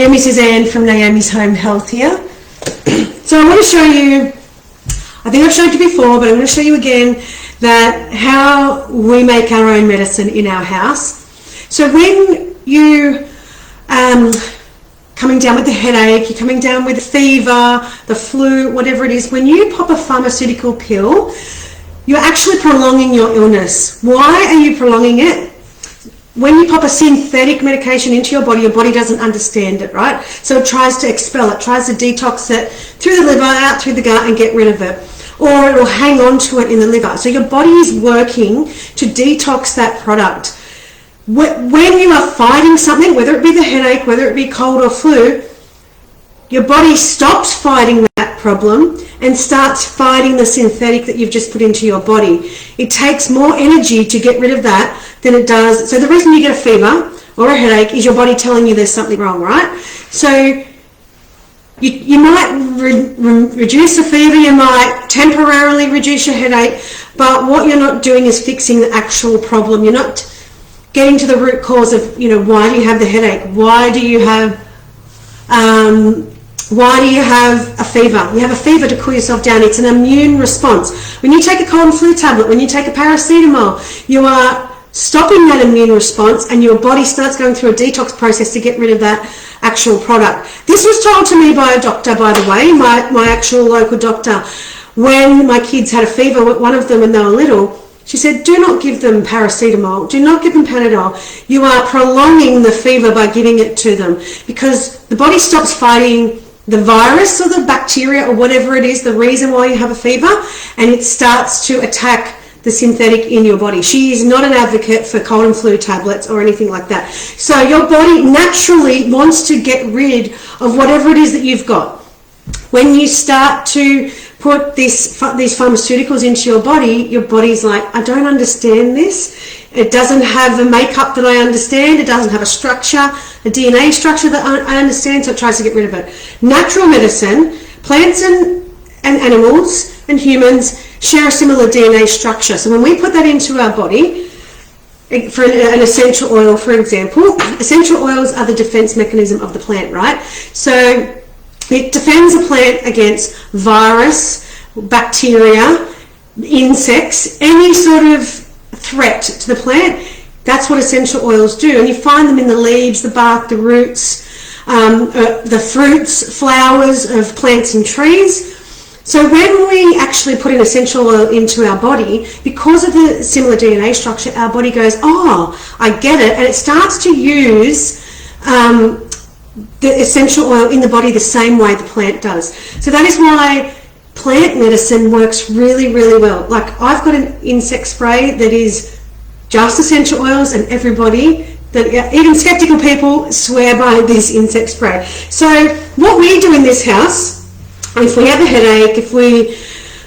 Naomi Suzanne from Naomi's Home Health here. So I want to show you, I think I've showed you before, but I'm going to show you again that how we make our own medicine in our house. So when you coming down with the headache, you're coming down with the fever, the flu, whatever it is, when you pop a pharmaceutical pill, you're actually prolonging your illness. Why are you prolonging it? When you pop a synthetic medication into your body doesn't understand it, right? So it tries to expel it, tries to detox it through the liver, out through the gut and get rid of it. Or it will hang on to it in the liver. So your body is working to detox that product. When you are fighting something, whether it be the headache, whether it be cold or flu, your body stops fighting that problem and starts fighting the synthetic that you've just put into your body. It takes more energy to get rid of that than it does. So the reason you get a fever or a headache is your body telling you there's something wrong, right? So you might reduce the fever, you might temporarily reduce your headache, but what you're not doing is fixing the actual problem. You're not getting to the root cause of, why do you have the headache? Why do you have a fever? You have a fever to cool yourself down. It's an immune response. When you take a cold and flu tablet, when you take a paracetamol, you are stopping that immune response and your body starts going through a detox process to get rid of that actual product. This was told to me by a doctor, by the way, my actual local doctor. When my kids had a fever, one of them when they were little, she said, do not give them paracetamol, do not give them Panadol. You are prolonging the fever by giving it to them because the body stops fighting the virus or the bacteria or whatever it is, the reason why you have a fever, and it starts to attack the synthetic in your body. She is not an advocate for cold and flu tablets or anything like that. So your body naturally wants to get rid of whatever it is that you've got. When you start to put these pharmaceuticals into your body's like, I don't understand this. It doesn't have the makeup that I understand. It doesn't have a structure, a DNA structure that I understand, so it tries to get rid of it. Natural medicine, plants and animals and humans share a similar DNA structure. So when we put that into our body, for an essential oil, for example, essential oils are the defense mechanism of the plant, right? So it defends a plant against virus, bacteria, insects, any sort of threat to the plant. That's what essential oils do. And you find them in the leaves, the bark, the roots, the fruits, flowers of plants and trees. So when we actually put an essential oil into our body, because of the similar DNA structure, our body goes, oh, I get it, and it starts to use the essential oil in the body the same way the plant does. So that is why plant medicine works really, really well. Like I've got an insect spray that is just essential oils, and everybody, even skeptical people, swear by this insect spray. So what we do in this house, if we have a headache, if we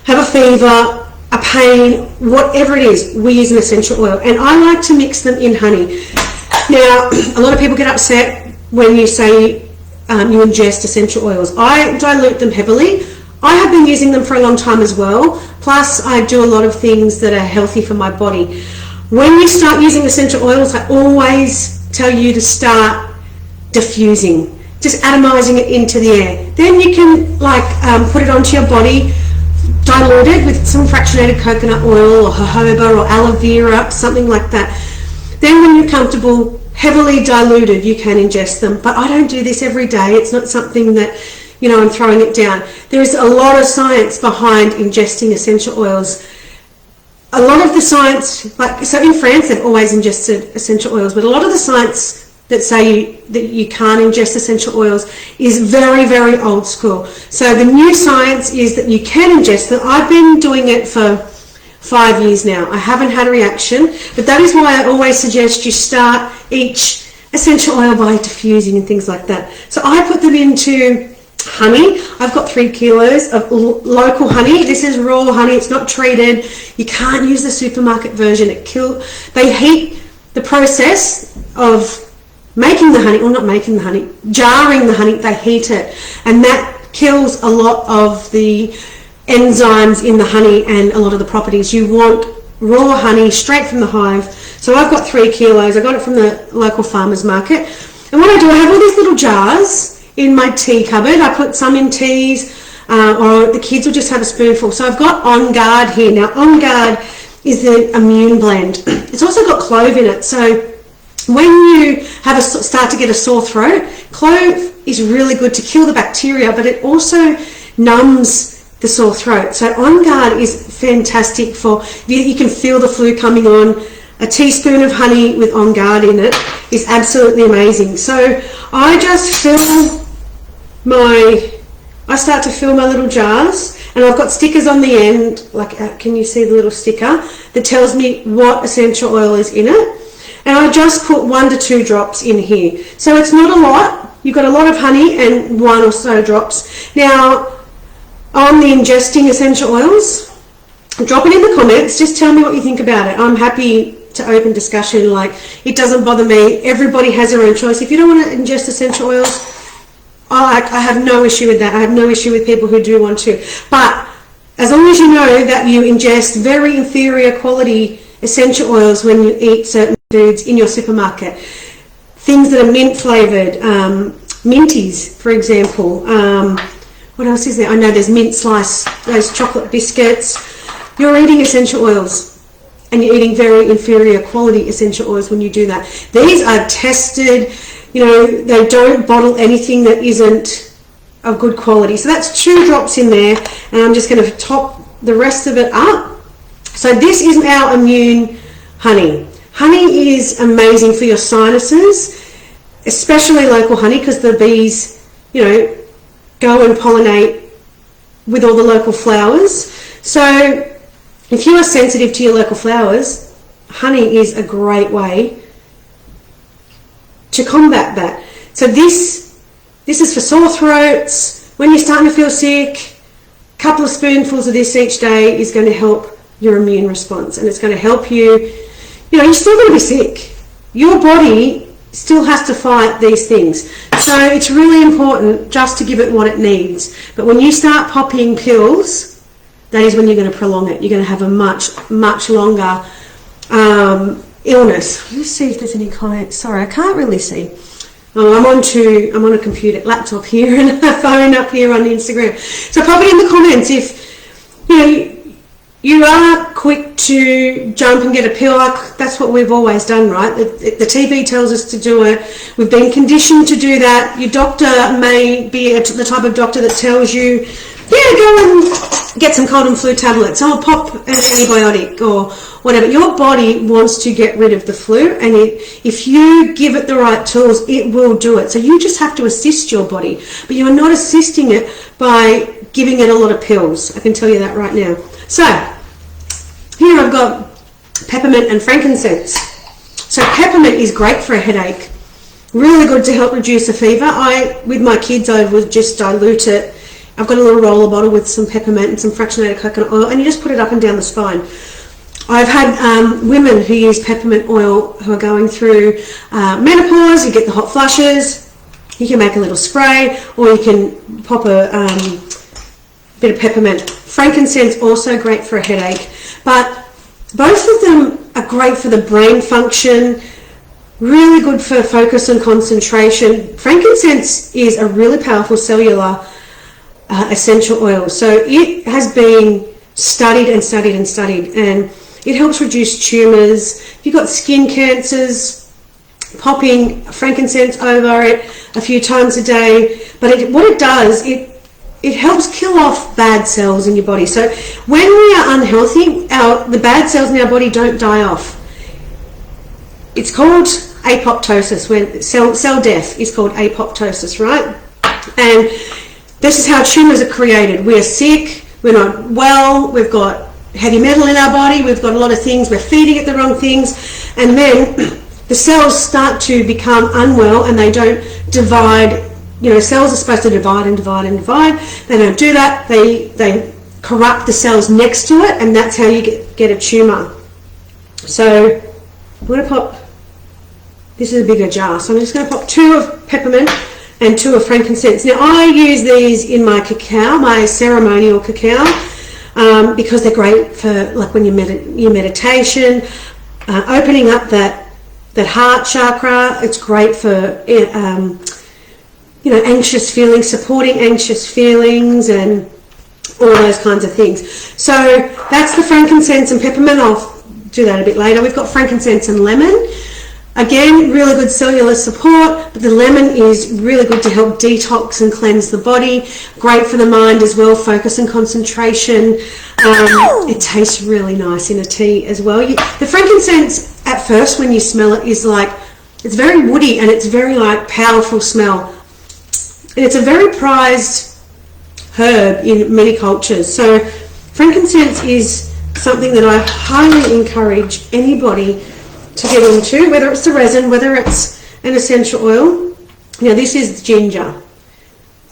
have a fever, a pain, whatever it is, we use an essential oil. And I like to mix them in honey. Now, a lot of people get upset when you say you ingest essential oils. I dilute them heavily. I have been using them for a long time as well. Plus, I do a lot of things that are healthy for my body. When you start using essential oils, I always tell you to start diffusing. Just atomizing it into the air. Then you can put it onto your body, diluted with some fractionated coconut oil or jojoba or aloe vera, something like that. Then when you're comfortable, heavily diluted, you can ingest them. But I don't do this every day. It's not something that, I'm throwing it down. There is a lot of science behind ingesting essential oils. A lot of the science, so in France they've always ingested essential oils, but a lot of the science that say that you can't ingest essential oils is very, very old school. So the new science is that you can ingest them. I've been doing it for 5 years now. I haven't had a reaction, but that is why I always suggest you start each essential oil by diffusing and things like that. So I put them into honey. I've got 3 kilos of local honey. This is raw honey. It's not treated. You can't use the supermarket version. They heat the process of making the honey, or not making the honey, jarring the honey, they heat it, and that kills a lot of the enzymes in the honey and a lot of the properties. You want raw honey straight from the hive. So I've got 3 kilos. I got it from the local farmers market. And what I do, I have all these little jars in my tea cupboard. I put some in teas, or the kids will just have a spoonful. So I've got On Guard here. Now, On Guard is the immune blend. It's also got clove in it. So when you start to get a sore throat, clove is really good to kill the bacteria, but it also numbs the sore throat. So On Guard is fantastic for, you can feel the flu coming on. A teaspoon of honey with On Guard in it is absolutely amazing. So I just start to fill my little jars, and I've got stickers on the end, like, can you see the little sticker that tells me what essential oil is in it? And I just put 1 to 2 drops in here. So it's not a lot. You've got a lot of honey and 1 or so drops. Now, on the ingesting essential oils, drop it in the comments. Just tell me what you think about it. I'm happy to open discussion. Like, it doesn't bother me. Everybody has their own choice. If you don't want to ingest essential oils, I have no issue with that. I have no issue with people who do want to. But as long as you know that you ingest very inferior quality essential oils when you eat certain foods in your supermarket, things that are mint flavored, minties, for example. What else is there? I know there's mint slice, those chocolate biscuits. You're eating essential oils, and you're eating very inferior quality essential oils when you do that. These are tested. You know, they don't bottle anything that isn't of good quality. So that's 2 drops in there, and I'm just going to top the rest of it up. So this is our immune honey. Honey is amazing for your sinuses, especially local honey, because the bees, you know, go and pollinate with all the local flowers. So if you are sensitive to your local flowers, honey is a great way to combat that. So this is for sore throats. When you're starting to feel sick, a couple of spoonfuls of this each day is going to help your immune response, and it's going to help you. You know, you're still going to be sick. Your body still has to fight these things. So it's really important just to give it what it needs. But when you start popping pills, that is when you're going to prolong it. You're going to have a much longer illness. Let's see if there's any comments. Sorry, I can't really see. Oh, I'm on a computer, laptop here, and a phone up here on Instagram. So pop it in the comments if you are quick to jump and get a pill. Like, that's what we've always done, right? The TV tells us to do it. We've been conditioned to do that. Your doctor may be the type of doctor that tells you, yeah, go and get some cold and flu tablets, or pop an antibiotic or whatever. Your body wants to get rid of the flu, and if you give it the right tools, it will do it. So you just have to assist your body, but you are not assisting it by giving it a lot of pills. I can tell you that right now. So here I've got peppermint and frankincense. So peppermint is great for a headache, really good to help reduce a fever. With my kids, I would just dilute it. I've got a little roller bottle with some peppermint and some fractionated coconut oil, and you just put it up and down the spine. I've had women who use peppermint oil who are going through menopause. You get the hot flushes. You can make a little spray, or you can pop a bit of peppermint. Frankincense, also great for a headache, but both of them are great for the brain function, really good for focus and concentration. Frankincense is a really powerful cellular essential oil. So it has been studied and studied and studied, and it helps reduce tumours. If you've got skin cancers, popping frankincense over it a few times a day. But what it does, it helps kill off bad cells in your body. So when we are unhealthy, the bad cells in our body don't die off. It's called apoptosis. When cell death is called apoptosis, right? And this is how tumours are created. We're sick, we're not well, we've got heavy metal in our body, we've got a lot of things, we're feeding it the wrong things, and then the cells start to become unwell and they don't divide. You know, cells are supposed to divide and divide and divide. They don't do that. They corrupt the cells next to it, and that's how you get a tumour. So I'm going to pop, this is a bigger jar, so I'm just going to pop 2 of peppermint and 2 of frankincense. Now I use these in my cacao, my ceremonial cacao, because they're great for like when your meditation, opening up that that heart chakra. It's great for anxious feelings, supporting anxious feelings, and all those kinds of things. So that's the frankincense and peppermint. I'll do that a bit later. We've got frankincense and lemon. Again, really good cellular support, but the lemon is really good to help detox and cleanse the body. Great for the mind as well, focus and concentration. It tastes really nice in a tea as well. The frankincense, at first when you smell it, is like, it's very woody and it's very like powerful smell. And it's a very prized herb in many cultures. So frankincense is something that I highly encourage anybody to get into, whether it's the resin, whether it's an essential oil. Now this is ginger.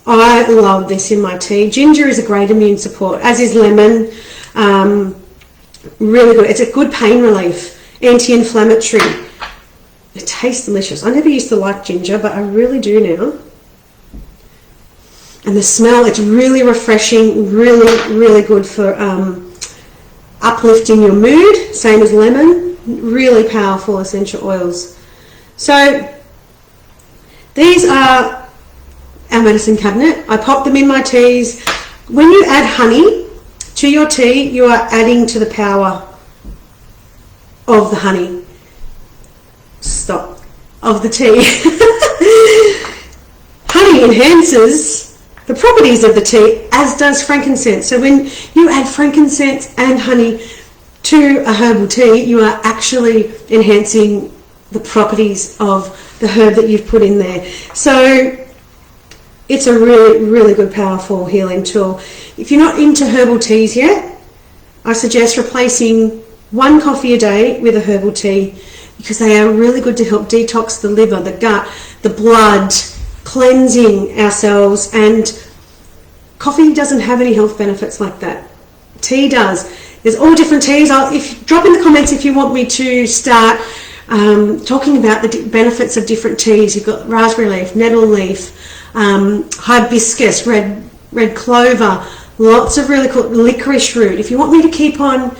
I love this in my tea. Ginger is a great immune support, as is lemon. Really good. It's a good pain relief, anti-inflammatory. It tastes delicious. I never used to like ginger, but I really do now. And the smell, it's really refreshing, really, really good for uplifting your mood, same as lemon. Really powerful essential oils. So these are our medicine cabinet. I pop them in my teas. When you add honey to your tea, you are adding to the power of the honey. Stop. Of the tea. Honey enhances the properties of the tea, as does frankincense. So when you add frankincense and honey to a herbal tea, you are actually enhancing the properties of the herb that you've put in there. So it's a really, really good, powerful healing tool. If you're not into herbal teas yet, I suggest replacing 1 coffee a day with a herbal tea, because they are really good to help detox the liver, the gut, the blood, cleansing ourselves. And coffee doesn't have any health benefits like that. Tea does. There's all different teas. Drop in the comments if you want me to start talking about the benefits of different teas. You've got raspberry leaf, nettle leaf, hibiscus, red clover, lots of really cool, licorice root. If you want me to keep on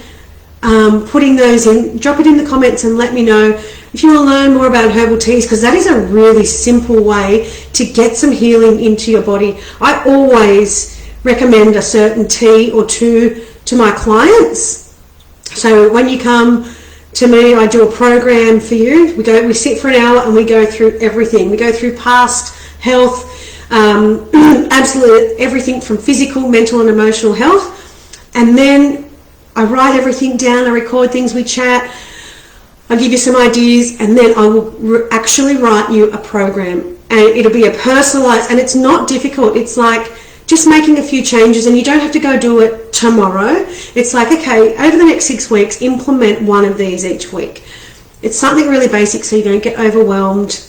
putting those in, drop it in the comments and let me know. If you want to learn more about herbal teas, because that is a really simple way to get some healing into your body. I always recommend a certain tea or two to my clients. So when you come to me, I do a program for you. We sit for an hour and we go through everything. We go through past health, absolutely everything from physical, mental and emotional health. And then I write everything down, I record things, we chat, I give you some ideas, and then I will actually write you a program. And it'll be a personalized, and it's not difficult. It's like just making a few changes, and you don't have to go do it tomorrow. It's like, okay, over the next 6 weeks, implement one of these each week. It's something really basic so you don't get overwhelmed,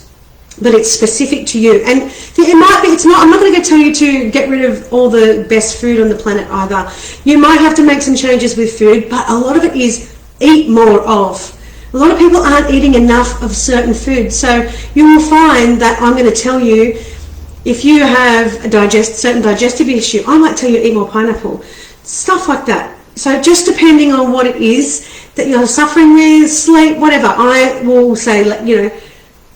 but it's specific to you. And it might be, I'm not going to tell you to get rid of all the best food on the planet either. You might have to make some changes with food, but a lot of it is eat more of. A lot of people aren't eating enough of certain foods. So you will find that I'm going to tell you, if you have a certain digestive issue, I might tell you eat more pineapple, stuff like that. So just depending on what it is that you're suffering with, sleep, whatever, I will say,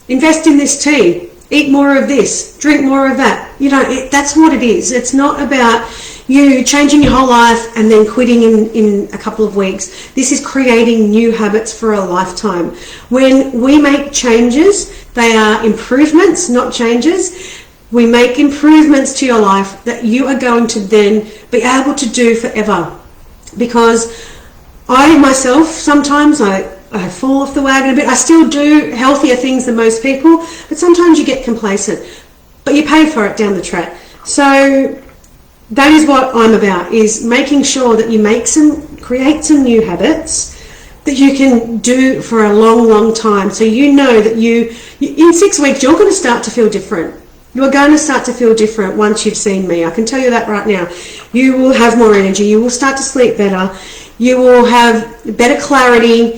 invest in this tea, eat more of this, drink more of that. That's what it is. It's not about you changing your whole life and then quitting in a couple of weeks. This is creating new habits for a lifetime. When we make changes, they are improvements, not changes. We make improvements to your life that you are going to then be able to do forever. Because I myself, sometimes I fall off the wagon a bit. I still do healthier things than most people, but sometimes you get complacent, but you pay for it down the track. So that is what I'm about, is making sure that you create some new habits that you can do for a long, long time. So you know that in 6 weeks, you're going to start to feel different. You are going to start to feel different once you've seen me. I can tell you that right now. You will have more energy. You will start to sleep better. You will have better clarity,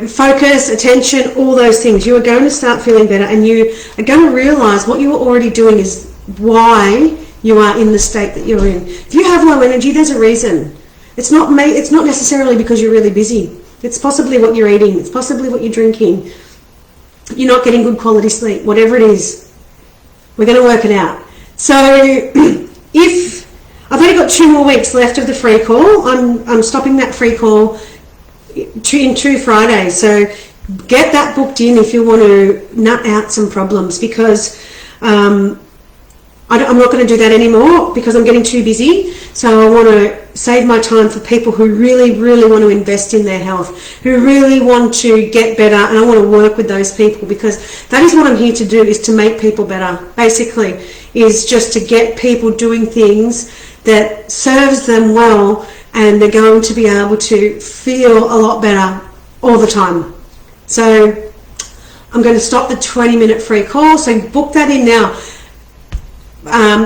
focus, attention, all those things. You are going to start feeling better, and you are going to realize what you are already doing is why you are in the state that you're in. If you have low energy, there's a reason. It's not necessarily because you're really busy. It's possibly what you're eating. It's possibly what you're drinking. you're not getting good quality sleep, whatever it is, we're going to work it out. So if I've only got 2 more weeks left of the free call, I'm stopping that free call in 2 Fridays. So get that booked in if you want to nut out some problems, because I'm not going to do that anymore because I'm getting too busy. So I want to save my time for people who really, really want to invest in their health, who really want to get better, and I want to work with those people, because that is what I'm here to do, is to make people better. Basically, is just to get people doing things that serves them well, and they're going to be able to feel a lot better all the time. So I'm going to stop the 20-minute free call, so book that in now.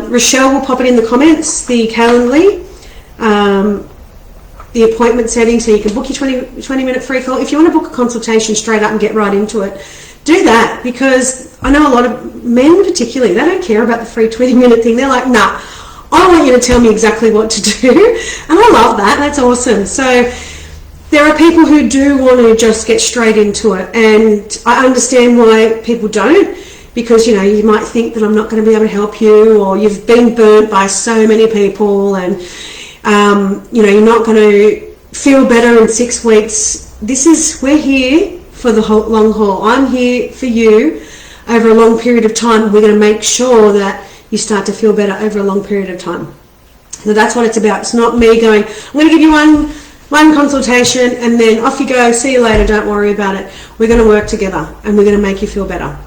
Rochelle will pop it in the comments, the Calendly, the appointment setting, so you can book your 20-minute free call. If you want to book a consultation straight up and get right into it, do that, because I know a lot of men particularly, they don't care about the free 20-minute thing. They're like, nah, I want you to tell me exactly what to do. And I love that. That's awesome. So there are people who do want to just get straight into it, and I understand why people don't, because you might think that I'm not going to be able to help you, or you've been burnt by so many people, and you're not going to feel better in 6 weeks. We're here for the long haul. I'm here for you over a long period of time. We're going to make sure that you start to feel better over a long period of time. So that's what it's about. It's not me going, I'm going to give you one consultation and then off you go, see you later, don't worry about it. We're going to work together and we're going to make you feel better.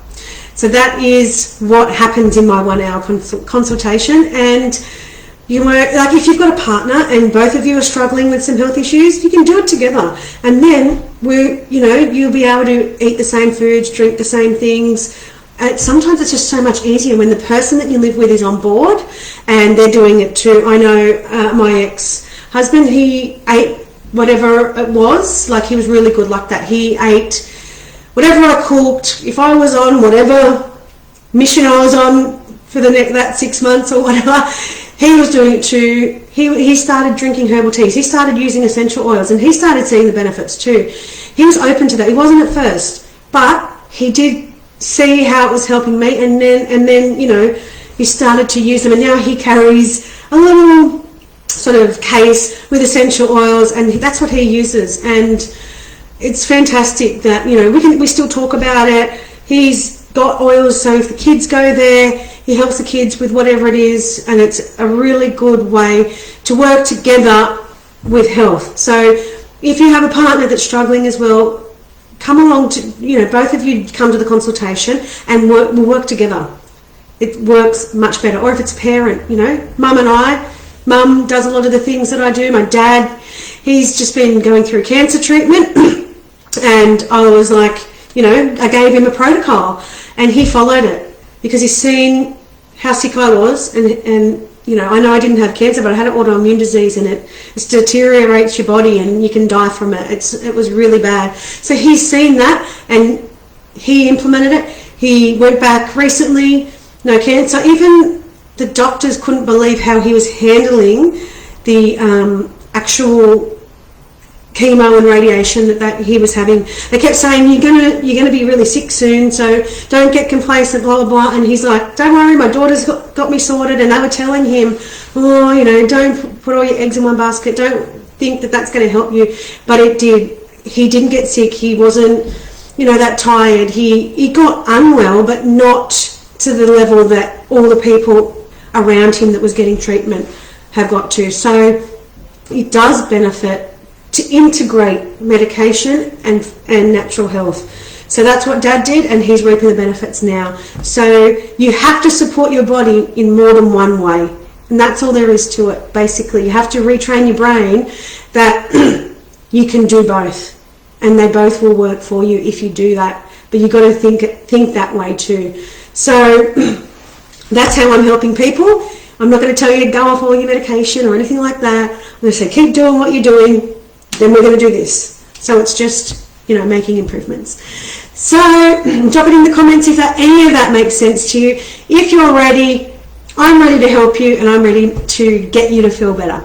So that is what happens in my 1 hour consultation. And like if you've got a partner and both of you are struggling with some health issues, you can do it together. And then you'll be able to eat the same foods, drink the same things. And sometimes it's just so much easier when the person that you live with is on board and they're doing it too. I know my ex-husband, he ate whatever it was, like he was really good like that. He ate whatever I cooked. If I was on whatever mission I was on for that 6 months or whatever, he was doing it too. He started drinking herbal teas. He started using essential oils, and he started seeing the benefits too. He was open to that. He wasn't at first, but he did see how it was helping me, and then he started to use them, and now he carries a little sort of case with essential oils, and that's what he uses. And it's fantastic that we still talk about it. He's got oils, so if the kids go there, he helps the kids with whatever it is, and it's a really good way to work together with health. So if you have a partner that's struggling as well, come along to, both of you come to the consultation and we'll work together. It works much better. Or if it's a parent, Mum and I, Mum does a lot of the things that I do. My dad, he's just been going through cancer treatment and I was like, I gave him a protocol and he followed it because he's seen how sick I was, and I know I didn't have cancer, but I had an autoimmune disease, and it deteriorates your body and you can die from it. It was really bad. So he's seen that and he implemented it. He went back recently, no cancer. Even the doctors couldn't believe how he was handling the actual chemo and radiation that he was having. They kept saying, you're gonna be really sick soon, so don't get complacent, blah blah blah. And he's like, don't worry, my daughter's got me sorted. And they were telling him, don't put all your eggs in one basket, don't think that that's going to help you. But it did. He didn't get sick. He wasn't that tired. He got unwell, but not to the level that all the people around him that was getting treatment have got to. So it does benefit to integrate medication and natural health. So that's what Dad did, and he's reaping the benefits now. So you have to support your body in more than one way, and that's all there is to it. Basically, you have to retrain your brain that you can do both, and they both will work for you if you do that. But you've got to think that way too. So that's how I'm helping people. I'm not going to tell you to go off all your medication or anything like that. I'm going to say keep doing what you're doing, then we're going to do this. So it's just making improvements. So drop it in the comments if any of that makes sense to you. If you're ready, I'm ready to help you, and I'm ready to get you to feel better.